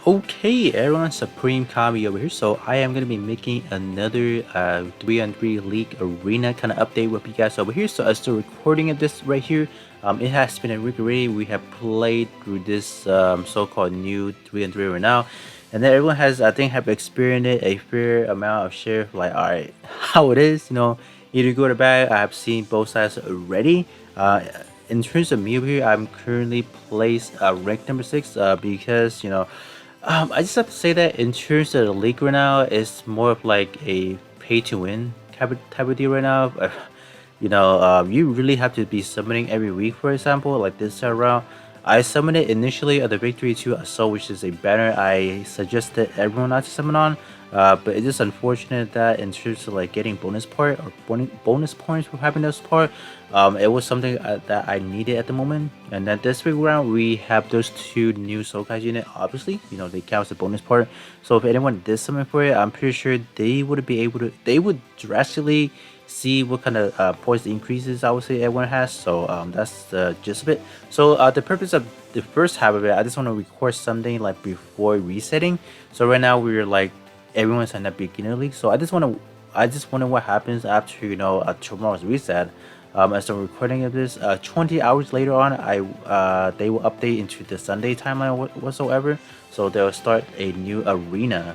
Okay, everyone, Supreme Kami over here. So I am gonna be making another 3-on-3 League Arena kind of update with you guys over here. So as the recording of this right here, it has been a week already. We have played through this so-called new 3-on-3 right now, and then everyone has, I think, have experienced a fair amount of share. Like, all right, how it is, either good or bad. I have seen both sides already. In terms of me over here, I'm currently placed rank number 6 because I just have to say that in terms of the league right now, it's more of like a pay to win type of deal right now. You really have to be summoning every week, for example, like this time around. I summoned it initially at the Victory 2 Assault, which is a banner I suggested everyone not to summon on. But it's just unfortunate that in terms of like getting bonus part or bonus points for having this part, it was something that I needed at the moment. And then this week round, we have those two new Soul Guys unit. Obviously, they count as a bonus part. So if anyone did summon for it, I'm pretty sure they would be able to. They would drastically see what kind of points increases I would say everyone has. So that's the gist of it. So the purpose of the first half of it, I just want to record something like before resetting. So right now we're like everyone's in the beginner league. So I just wonder what happens after tomorrow's reset. As I'm recording of this, 20 hours later on, they will update into the Sunday timeline whatsoever. So they'll start a new arena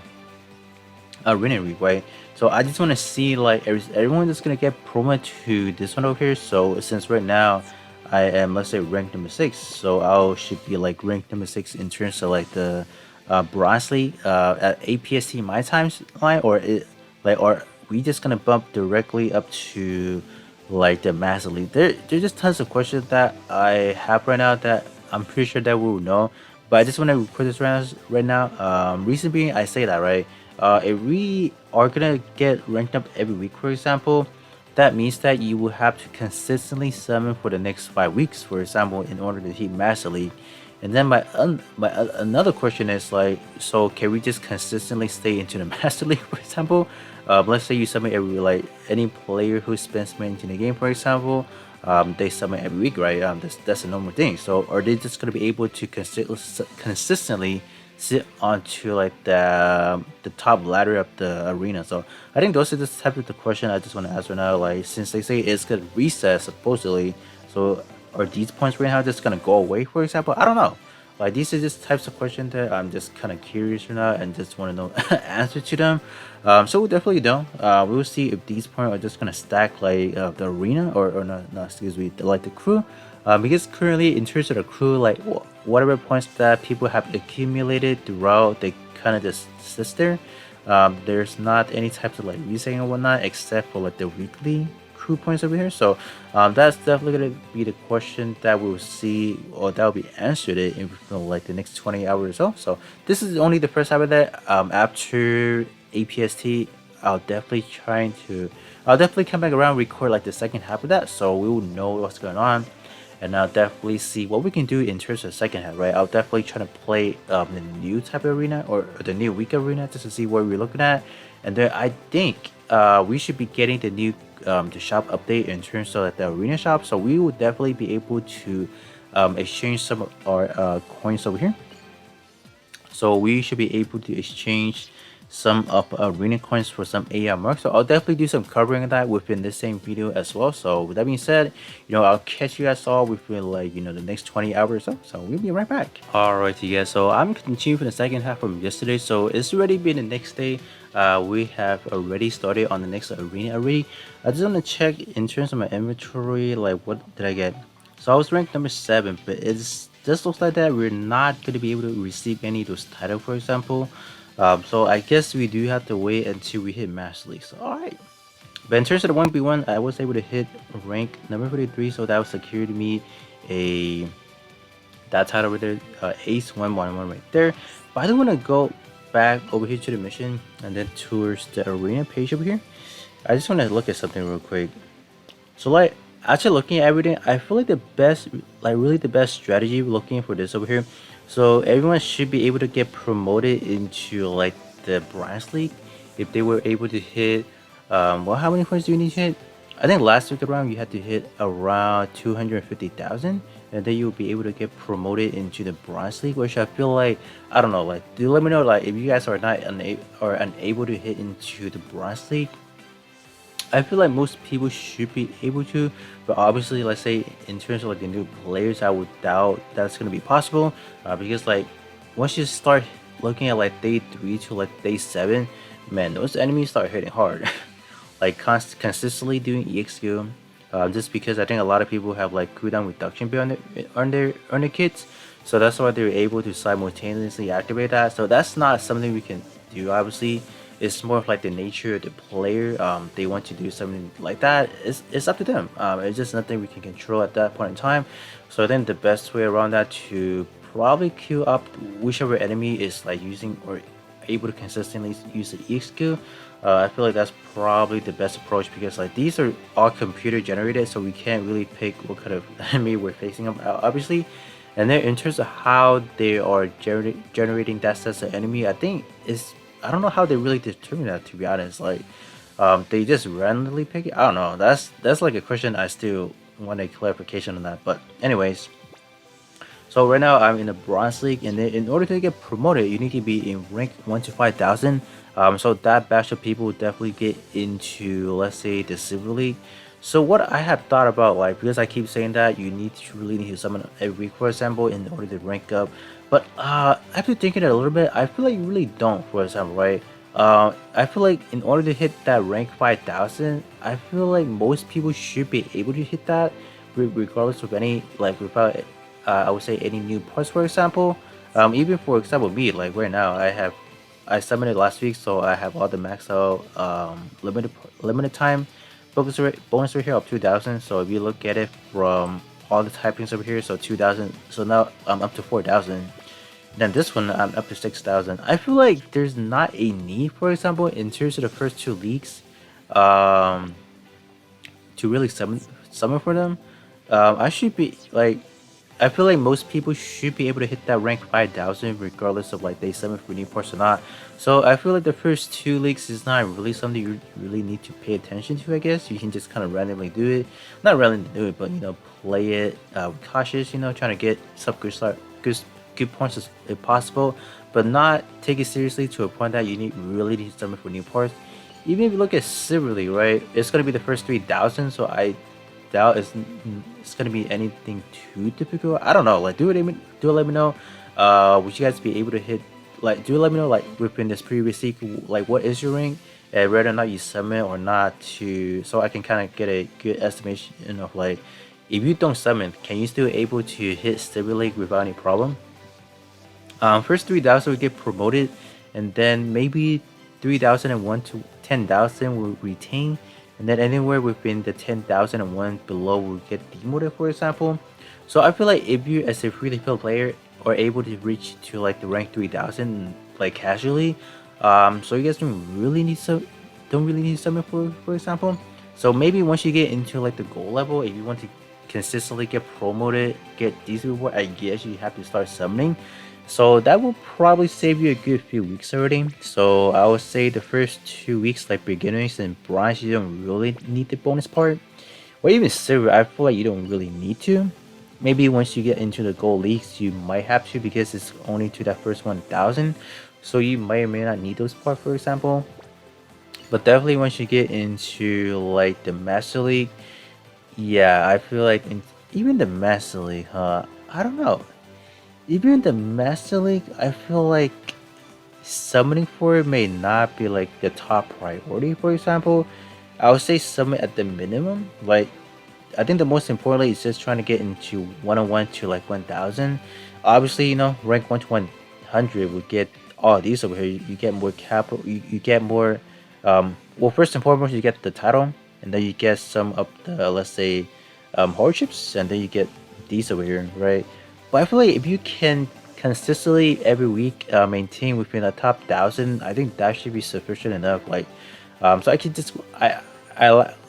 week, right? So I just want to see like everyone that's gonna get promoted to this one over here. So since right now I am, let's say, rank number 6, so I should be like rank number 6 in terms of like the bronze league at APST my times line, or we just gonna bump directly up to like the master league. There's just tons of questions that I have right now that I'm pretty sure that we will know, but I just want to record this right now. Reason being, I say that, right, if we are gonna get ranked up every week, for example, that means that you will have to consistently summon for the next 5 weeks, for example, in order to hit master league. And then another question is like, so can we just consistently stay into the master league, for example? Let's say you summon every, like, any player who spends money in the game, for example, they summon every week, right? That's a normal thing. So are they just gonna be able to consistently sit onto like the top ladder of the arena? So I think those are the type of the question I just want to ask right now. Like, since they say it's gonna reset supposedly, so are these points right now just gonna go away, for example? I don't know. Like, these are just types of questions that I'm just kind of curious right now and just want to know answer to them. So we definitely don't. We will see if these points are just gonna stack like the arena, or no, excuse me, like the crew. Because currently in terms of the crew, like whatever points that people have accumulated throughout, they kind of just sits there. There's not any types of like resetting or whatnot except for like the weekly crew points over here. So that's definitely gonna be the question that we'll see, or that will be answered in like the next 20 hours or so. So this is only the first half of that. After APST, I'll definitely come back around, record like the second half of that, so we will know what's going on, and I'll definitely see what we can do in terms of the second half, right? I'll definitely try to play the new type of arena, or the new week arena, just to see what we're looking at. And then I think we should be getting the new the shop update in terms of like, the arena shop, so we will definitely be able to exchange some of our coins over here. So we should be able to exchange some of arena coins for some AR marks. So I'll definitely do some covering of that within the same video as well. So with that being said, I'll catch you guys all within like the next 20 hours or so. So we'll be right back. Alright, you guys. So I'm continuing for the second half from yesterday. So it's already been the next day. We have already started on the next arena already. I just want to check in terms of my inventory, like what did I get? So I was ranked number 7, but it's just looks like that we're not going to be able to receive any of those titles, for example. So I guess we do have to wait until we hit Master League. So alright. But in terms of the 1v1, I was able to hit rank number 33, so that was secured me that title over there, Ace 111 right there. But I do want to go back over here to the mission and then towards the arena page over here. I just want to look at something real quick. So like, actually looking at everything, I feel like the best, like really the best strategy looking for this over here. So everyone should be able to get promoted into like the bronze league if they were able to hit well, how many points do you need to hit? I think last week around you had to hit around 250,000, and then you'll be able to get promoted into the bronze league, which I feel like, I don't know, like, do let me know, like, if you guys are not unable to hit into the bronze league. I feel like most people should be able to, but obviously, let's say in terms of like the new players, I would doubt that's gonna be possible, because like once you start looking at like day 3 to like day 7, man, those enemies start hitting hard. Like consistently doing EXQ, just because I think a lot of people have like cooldown reduction build on their kits, so that's why they're able to simultaneously activate that. So that's not something we can do. Obviously, it's more of like the nature of the player. They want to do something like that. It's up to them. It's just nothing we can control at that point in time. So I think the best way around that to probably queue up whichever enemy is like using or able to consistently use the EXQ. I feel like that's probably the best approach because like these are all computer generated, so we can't really pick what kind of enemy we're facing up, obviously. And then in terms of how they are generating that sense of enemy, I think is I don't know how they really determine that, to be honest. Like they just randomly pick it. I don't know. That's like a question I still want a clarification on that. But anyways, so right now I'm in the bronze league, and then in order to get promoted, you need to be in rank 1 to 5,000. So that batch of people will definitely get into, let's say, the silver league. So what I have thought about, like, because I keep saying that you really need to summon every week, for example, in order to rank up. But after thinking it a little bit, I feel like you really don't, for example, right? I feel like in order to hit that rank 5,000, I feel like most people should be able to hit that, regardless of any, like, without I would say any new parts, for example. Even for example, me, like right now, I summoned it last week, so I have all the max out limited time bonus right here of 2,000. So if you look at it from all the typings over here, so 2,000. So now I'm up to 4,000. Then this one I'm up to 6,000. I feel like there's not a need, for example, in terms of the first two leagues, um, to really summon for them. I should be like I feel like most people should be able to hit that rank 5,000 regardless of like they summon for new parts or not. So I feel like the first two leagues is not really something you really need to pay attention to. I guess you can just kind of randomly do it, not randomly do it, but play it cautious. Trying to get some good points if possible, but not take it seriously to a point that you really need to summon for new parts. Even if you look at Silver League, right, it's gonna be the first 3,000. So I doubt it's gonna be anything too difficult. I don't know. Like, let me know. Would you guys be able to hit? Like, do let me know. Like, within this previous week, like, what is your rank, and whether or not you summon or not, so I can kind of get a good estimation of like, if you don't summon, can you still able to hit Silver League without any problem? First 3,000 will get promoted, and then maybe 3,001 to 10,000 will retain, and then anywhere within the 10,001 below will get demoted, for example. So I feel like if you, as a free to play player, are able to reach to like the rank 3,000 like casually, so you guys don't really need summon for example. So maybe once you get into like the gold level, if you want to consistently get promoted, get decent reward, I guess you have to start summoning. So that will probably save you a good few weeks already. So I would say the first 2 weeks, like beginners and bronze, you don't really need the bonus part. Or even silver, I feel like you don't really need to. Maybe once you get into the gold leagues, you might have to because it's only to that first 1,000. So you may or may not need those parts, for example. But definitely once you get into like the Master League, yeah, I feel like even the Master League, I don't know. Even the Master League, I feel like summoning for it may not be like the top priority, for example. I would say summon at the minimum. Like, I think the most importantly is just trying to get into 101 to like 1,000. Obviously, rank 1 to 100 would get all these over here. You get more capital, you get more, well, first and foremost, you get the title, and then you get some of the, let's say, hardships, and then you get these over here, right? But I feel like if you can consistently every week maintain within the top 1,000, I think that should be sufficient enough. Like, so I can just like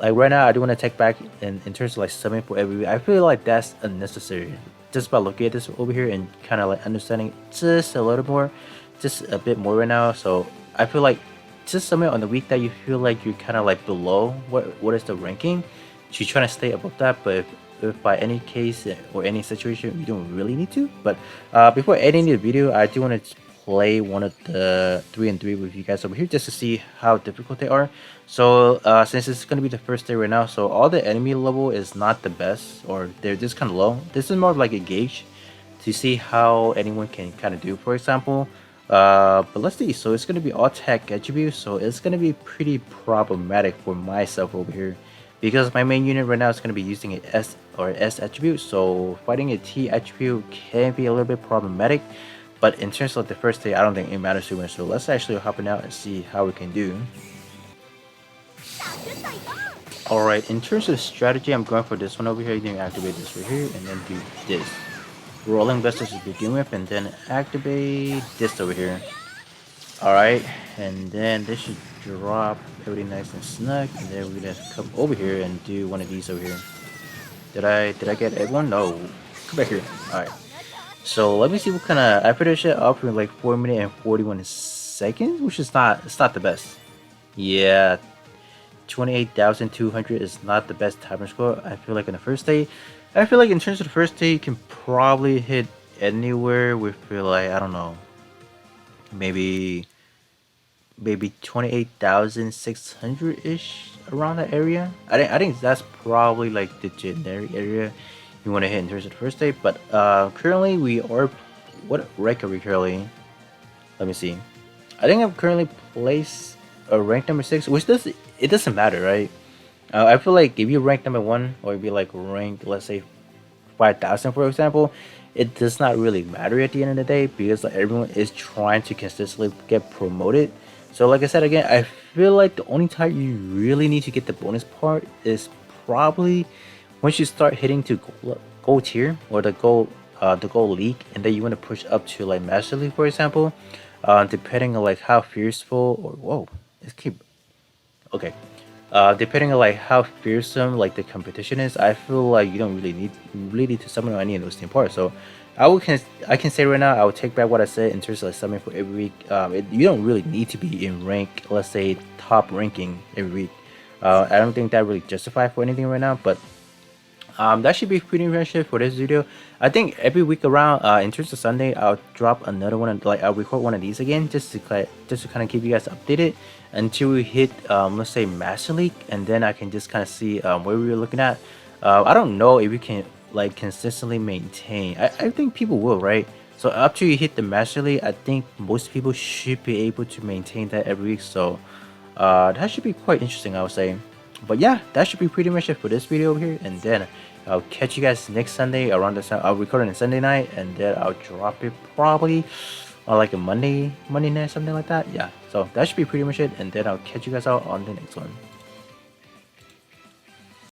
right now I do want to take back in terms of like summing for every week. I feel like that's unnecessary. Just by looking at this over here and kind of like understanding just a little more, just a bit more right now. So I feel like just summon on the week that you feel like you're kind of like below what is the ranking. She's trying to stay above that, but if by any case or any situation you don't really need to. But before ending the video, I do want to play one of the 3 and 3 with you guys over here just to see how difficult they are. So since it's going to be the first day right now, so all the enemy level is not the best, or they're just kind of low. This is more of like a gauge to see how anyone can kind of do, for example. But let's see. So it's going to be all tech attributes, so it's going to be pretty problematic for myself over here because my main unit right now is going to be using a S or S attribute, so fighting a T attribute can be a little bit problematic. But in terms of the first day, I don't think it matters too much. So let's actually hop in out and see how we can do. Alright, in terms of strategy, I'm going for this one over here. You can activate this right here and then do this. Rolling blasters to begin with, and then activate this over here. Alright, and then this should drop everything nice and snug, and then we're gonna come over here and do one of these over here. Did I get everyone? No. Come back here. Alright. So let me see what kind of, I finished it up in like 4 minutes and 41 seconds, which is it's not the best. Yeah, 28,200 is not the best timer score. I feel like in the first day, I feel like in terms of the first day, you can probably hit anywhere with like, I don't know, maybe 28,600 ish, around that area. I think that's probably like the generic area you want to hit in terms of the first day. But currently we are, what rank are we currently? Let me see. I think I'm currently placed a rank number 6, which it doesn't matter, right? I feel like if you rank number 1 or if you like rank, let's say 5,000 for example, it does not really matter at the end of the day because like everyone is trying to consistently get promoted. So like I said again, I feel like the only time you really need to get the bonus part is probably once you start hitting to gold tier or the gold league, and then you want to push up to like master league for example. Depending on like how fearful or whoa, let's keep okay. Depending on like how fearsome like the competition is, I feel like you don't really need to summon on any of those team parts. So I can say right now I will take back what I said in terms of like summoning for every week. You don't really need to be in rank, let's say top ranking every week. I don't think that really justified for anything right now, but that should be pretty much it for this video. I think every week around, in terms of Sunday, I'll drop another one, like I'll record one of these again, just to kind of keep you guys updated until we hit, let's say Master League, and then I can just kind of see where we were looking at. I don't know if we can like consistently maintain. I think people will, right? So after you hit the Master League, I think most people should be able to maintain that every week. So that should be quite interesting, I would say. But yeah, that should be pretty much it for this video over here, and then I'll catch you guys next Sunday around the time. I'll record it on Sunday night, and then I'll drop it probably on like a Monday night, something like that. Yeah, so that should be pretty much it, and then I'll catch you guys out on the next one.